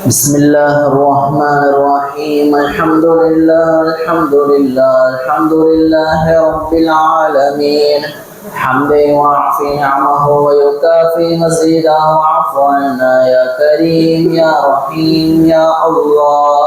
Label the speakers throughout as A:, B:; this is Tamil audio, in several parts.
A: بسم الله الرحمن الرحيم الحمد لله الحمد لله الحمد لله رب العالمين حمدا يوافي نعمه ويكافي مزيدا واعف عنا يا كريم يا رحيم يا الله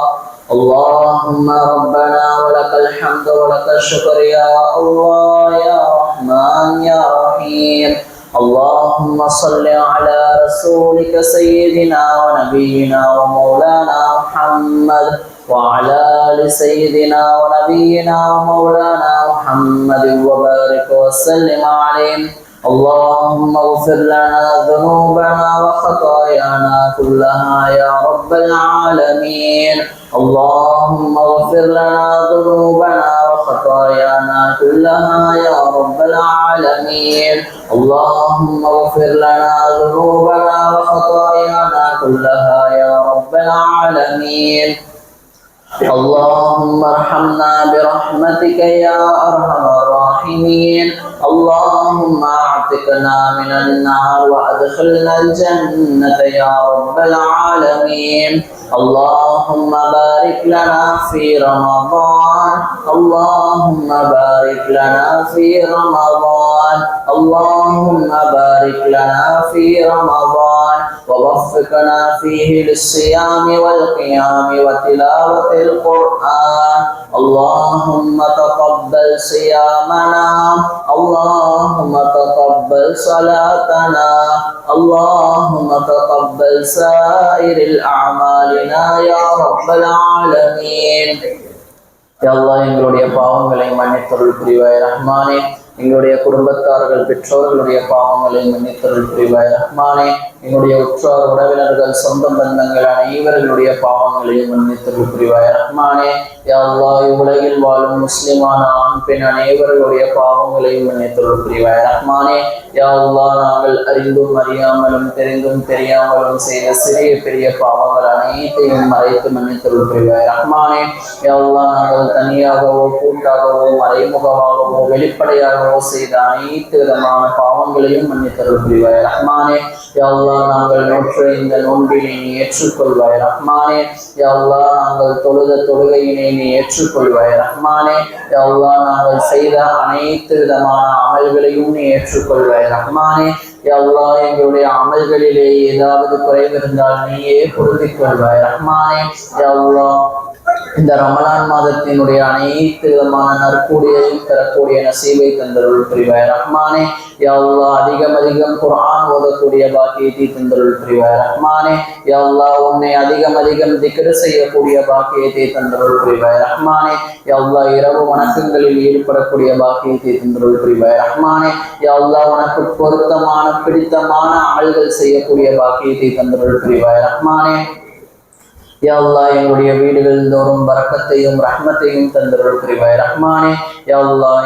A: اللهم ربنا ولك الحمد ولك الشكر يا الله يا رحمن يا رحيم اللهم صل على رسولك سيدنا ونبينا ومولانا محمد وعلى آل سيدنا ونبينا ومولانا محمد وبارك وسلم عليه اللهم اغفر لنا ذنوبنا وخطايانا كلها يا رب العالمين اللهم اغفر لنا ذنوبنا وخطايانا كلها يا رب العالمين اللهم اغفر لنا ذنوبنا وخطايانا كلها يا رب العالمين اللهم ارحمنا برحمتك يا ارحم الراحمين اللهم اعتقنا من النار وادخلنا الجنة يا رب العالمين اللهم بارك لنا في رمضان اللهم بارك لنا في رمضان اللهم بارك لنا في رمضان ووفقنا فيه للصيام والقيام وتلاوة القرآن اللهم تقبل صيامنا اللهم تقبل صلاتنا اللهم تقبل سائر الأعمالنا يا رب العالمين يا الله எங்களுடைய பாவங்களை மன்னித்தருள் புரிவாய் ரஹ்மானே எங்களுடைய குடும்பத்தார்கள் பெற்றோர்களுடைய பாவங்களை மன்னித்தருள் புரிவாய் ரஹ்மானே எங்களுடைய உற்றார் உறவினர்கள் சொந்த பந்தங்கள் அனைவர்களுடைய பாவங்களையும் மன்னித்தருள் புரிவாய் ரஹ்மானே யா அல்லாஹ் உலகில் வாழும் முஸ்லிமான ஆண் பெண் அனைவர்களுடைய பாவங்களையும் மன்னித்தருள் புரிவாய் ரஹ்மானே யா அல்லாஹ் நாங்கள் அறிந்தும் அறியாமலும் தெரிந்தும் தெரியாமலும் செய்த சிறிய பெரிய பாவங்கள் அனைத்தையும் மறைத்து மன்னித்தருள் புரிவாய் ரஹ்மானே யா அல்லாஹ் நாங்கள் தனியாகவோ கூட்டாகவோ மறைமுகமாகவோ வெளிப்படையாகவோ செய்த அனைத்து விதமான பாவங்களையும் மன்னித்தருள் புரிவாய் ரஹ்மானே யா அல்லாஹ் நாங்கள் நோற்ற இந்த நோன்பினை நீ ஏற்றுக்கொள்வாய் ரஹ்மானே யா அல்லாஹ் நாங்கள் தொழுத தொழுகையினை நீ ஏற்றுக்கொள்வாய் ரஹ்மானே யா அல்லாஹ் நாங்கள் செய்த அனைத்து விதமான அமல்களையும் நீ ஏற்றுக்கொள்வாய் ரஹ்மானே யா அல்லாஹ் எங்களுடைய அமல்களிலே ஏதாவது குறைவிருந்தால் நீயே பொருந்திக் கொள்வாய் ரஹ்மானே யா அல்லாஹ் இந்த ரமலான் மாதத்தினுடைய அனைத்து விதமான நற்கூடியையும் பெறக்கூடிய நசீபை தந்தருள் புரிவாய் ரஹ்மானே யா அல்லாஹ் அதிகம் குர்ஆன் ஓதக்கூடிய பாக்கியத்தை தந்தருள் புரிவாய் ரஹ்மானே யா அல்லாஹ் உன்னை அதிகம் திக்ர் செய்யக்கூடிய பாக்கியத்தை தந்தருள் புரிவாய் ரஹ்மானே யா அல்லாஹ் இரவு வணக்கங்களில் ஈடுபடக்கூடிய பாக்கியத்தை தந்தருள் புரிவாய் ரஹ்மானே யா அல்லாஹ் உனக்கு பொருத்தமான பிடித்தமான அமல்கள் செய்யக்கூடிய பாக்கியத்தை தந்தருள் புரிவாய் ரஹ்மானே யா அல்லாஹ் எங்களுடைய வீடுகள் தோறும் பரக்கத்தையும் ரஹ்மத்தையும் தந்தருள் புரிவாய் ரஹ்மானே யா அல்லாஹ்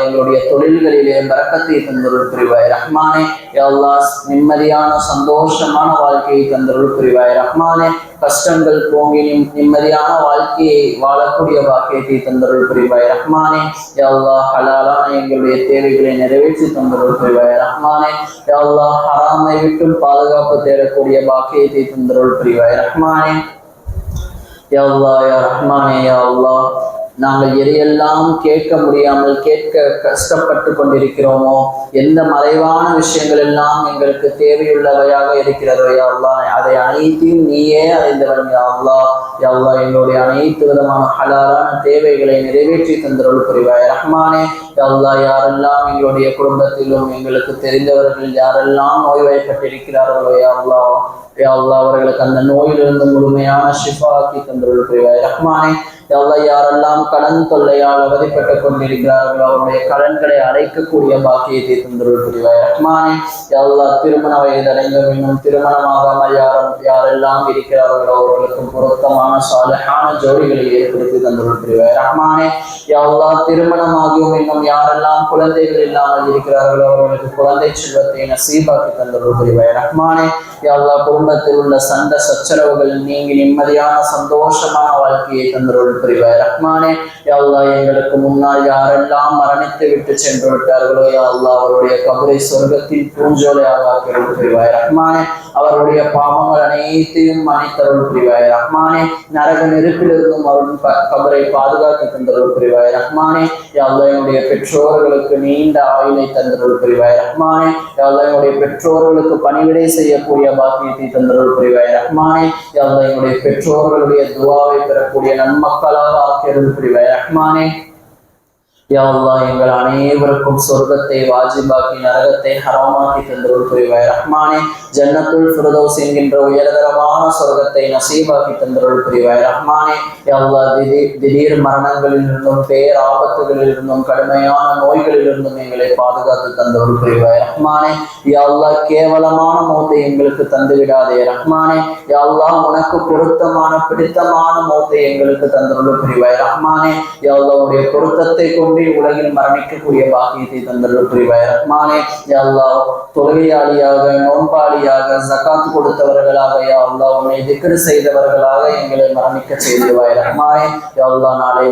A: எங்களுடைய தொழில்களிலே பரக்கத்தை தந்தருள் புரிவாய் ரஹ்மானே யா அல்லாஹ் நிம்மதியான சந்தோஷமான வாழ்க்கையை தந்தருள் புரிவாய் ரஹ்மானே கஷ்டங்கள் போங்கி நிம்மதியான வாழ்க்கையை வாழக்கூடிய பாக்கியத்தை தந்தருள் புரிவாய் ரஹ்மானே யா அல்லாஹ் ஹலாலான எங்களுடைய தேவைகளை நிறைவேற்றி தந்தருள் புரிவாய் ரஹ்மானே யா அல்லாஹ் ஹராமை விட்டு பாதுகாப்பு தேடக்கூடிய பாக்கியத்தை தந்தருள் புரிவாய் ரஹ்மானே யா அல்லாஹ் யா ரஹ்மானே யா அல்லாஹ் நாங்கள் எதையெல்லாம் கேட்க முடியாமல் கேட்க கஷ்டப்பட்டு கொண்டிருக்கிறோமோ எந்த மறைவான விஷயங்கள் எல்லாம் எங்களுக்கு தேவையுள்ளவையாக இருக்கிறதோ யா அல்லாஹ் அதை அனைத்தையும் நீயே அறிந்தவன் யா அல்லாஹ் யா அல்லாஹ் எங்களுடைய அனைத்து விதமான ஹலாலான தேவைகளை நிறைவேற்றி தந்தருள் புரிவாய் ரஹ்மானே யா அல்லாஹ் யாரெல்லாம் எங்களுடைய குடும்பத்திலும் எங்களுக்கு தெரிந்தவர்கள் யாரெல்லாம் நோய்வாய்ப்பட்டிருக்கிறார்களோ யா அல்லாஹ் யா அல்லாஹ் அவர்களுக்கு அந்த நோயிலிருந்து முழுமையான ஷிஃபா ஆக்கி தந்தருள் புரிவாய் ரஹ்மானே யா அல்லாஹ் யாரெல்லாம் கடன் தொல்லையால் அவதிப்பட்டுக் கொண்டிருக்கிறார்களோ அவருடைய கடன்களை அடைக்கக்கூடிய பாக்கியத்தை தந்தருள் புரிவாய் ரஹ்மானே யா அல்லாஹ் திருமண வயதடைந்த இன்னும் திருமணமாகாமல் யாரெல்லாம் இருக்கிறார்களோ அவர்களுக்கு பொருத்தமான சாலிஹான ஜோடிகளை ஏற்படுத்தி தந்தருள் புரிவாய் ரஹ்மானே யா அல்லாஹ் திருமணமாகியும் இன்னும் யாரெல்லாம் குழந்தைகள் இல்லாமல் இருக்கிறார்களோ அவர்களுக்கு குழந்தை செல்வத்தை நசீபாக்கி தந்தருள் புரிவாய் ரஹ்மானே யா அல்லாஹ் குடும்பத்தில் உள்ள சண்டை சச்சரவுகள் நீங்கி நிம்மதியான சந்தோஷமான வாழ்க்கையை தந்தருள் புரிவாய் ரஹ்மானே யா அல்லாஹ் எங்களுக்கு முன்னால் யாரெல்லாம் மரணித்து விட்டு சென்று விட்டார்களோ யா அல்லாஹ் அவருடைய கபரை சொர்க்கத்தின் பூஞ்சோலையாக ஆக்கி புரிவாய் ரஹ்மானே அவருடைய பாவங்கள் அனைத்து அனைத்தையும் மன்னித்தருள் புரிவாய் ரஹ்மானே. நரக நெருப்பிலிருந்தும் அவரும் கபரை பாதுகாத்து தந்தருள் புரிவாய் ரஹ்மானே. யா அல்லாஹ் என்னுடைய பெற்றோர்களுக்கு நீண்ட ஆயுளை தந்தருள் புரிவாய் ரஹ்மானே. யா அல்லாஹ் என்னுடைய பெற்றோர்களுக்கு பணிவிடை செய்யக்கூடிய பாக்கியத்தை தந்தருள் புரிவாய் ரஹ்மானே. யா அல்லாஹ் என்னுடைய பெற்றோர்களுடைய துஆவை பெறக்கூடிய நன்மக்களாக ஆக்கியருள் புரிவாய் ரஹ்மானே. யா அல்லாஹ் எங்கள் அனைவருக்கும் சொர்க்கத்தை வாஜிபாக்கி நரகத்தை ஹராமாக்கி தந்தருள் புரிவாய் ரஹ்மானே. ஜன்னத்துல் ஃபிர்தௌஸ் என்கின்ற உயர்தரமான சொர்க்கத்தை நசீபாக்கி தந்தருள் புரிவாய் ரஹ்மானே. யா அல்லாஹ் திடீர் மரணங்களில் இருந்தும் பேராபத்துகளில் இருந்தும் கடுமையான நோய்களில் இருந்தும் எங்களை பாதுகாத்து தந்தருள் புரிவாய் ரஹ்மானே. யா அல்லாஹ் கேவலமான மௌத்தை எங்களுக்கு தந்து விடாதே ரஹ்மானே. யா அல்லாஹ் உனக்கு பொருத்தமான பிடித்தமான மௌத்தை எங்களுக்கு தந்தருள் புரிவாய் ரஹ்மானே. யா அல்லாஹ் உடைய பொருத்தத்தை கொண்டு உலகில் மரணிக்கக்கூடிய பாக்கியத்தை தந்தருள் புரிவாய் ரஹ்மானே. யா அல்லாஹ் தொழுகையாளியாக நோன்பாளியாக ஜகாத் கொடுத்தவர்களாக யா அல்லாஹ் உன்னை திக்ர் செய்தவர்களாக எங்களை மரணிக்க செய்திருவாய் ரஹ்மானே. யா அல்லாஹ் நாளை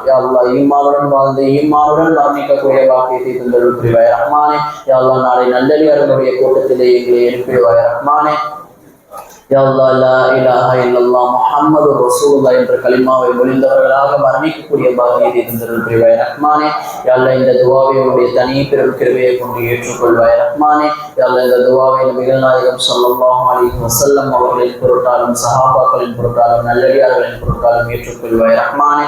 A: யா அல்லாஹ் ஈமானுடன் வாழ்ந்து ஈமானுடன் மரணிக்கக்கூடிய பாக்கியத்தை தந்தருள் புரிவாய் ரஹ்மானே. யா அல்லாஹ் நாளை நல்லடியார்களுடைய கூட்டத்திலே எங்களை எழுப்பிடுவாய் ரஹ்மானே. யா அல்லாஹ் லா இலாஹ இல்லல்லாஹ் முஹம்மதுர் ரசூலுல்லாஹ் என்ற கலிமாவை மொழிந்தவர்களாக மரணிக்கக்கூடிய பாக்கியத்தை தந்தருள் புரிவாய் ரஹ்மானே. யா அல்லாஹ் இந்த துஆவை உன்னுடைய தனி பெரும் கிருபையை கொண்டு ஏற்றுக்கொள்வாய் ரஹ்மானே. யா அல்லாஹ் இந்த துஆவை நபிகள் நாயகம் ஸல்லல்லாஹு அலைஹி வஸல்லம் அவர்களின் பொருட்டாலும் சஹாபாக்களின் பொருட்டாலும் நல்லடியார்களின் பொருட்டாலும் ஏற்றுக்கொள்வாய் ரஹ்மானே.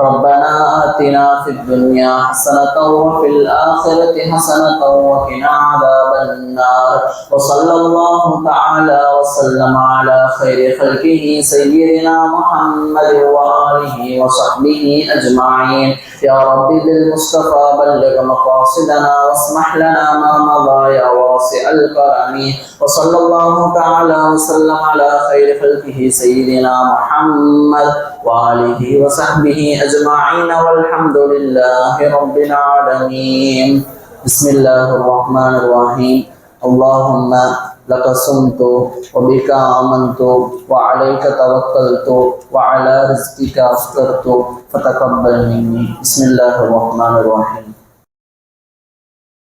A: ربنا آتنا في الدنيا حسنة وفي الآخرة حسنة وقنا عذاب النار وصلى الله تعالى وسلم على خير خلقه سيدنا محمد وآله وصحبه أجمعين. يا رب بالمصطفى بلغ مقاصدنا واسمح لنا ما مضى يا واسع الكرم. وصلى الله تعالى وسلم على خير خلقه سيدنا محمد وآله وصحبه أجمعين والحمد لله رب العالمين. بسم الله الرحمن الرحيم. اللهم لك صمت وبك آمنت وعليك توكلت وعلى رزقك أفطرت فتقبل مني. بسم الله الرحمن الرحيم.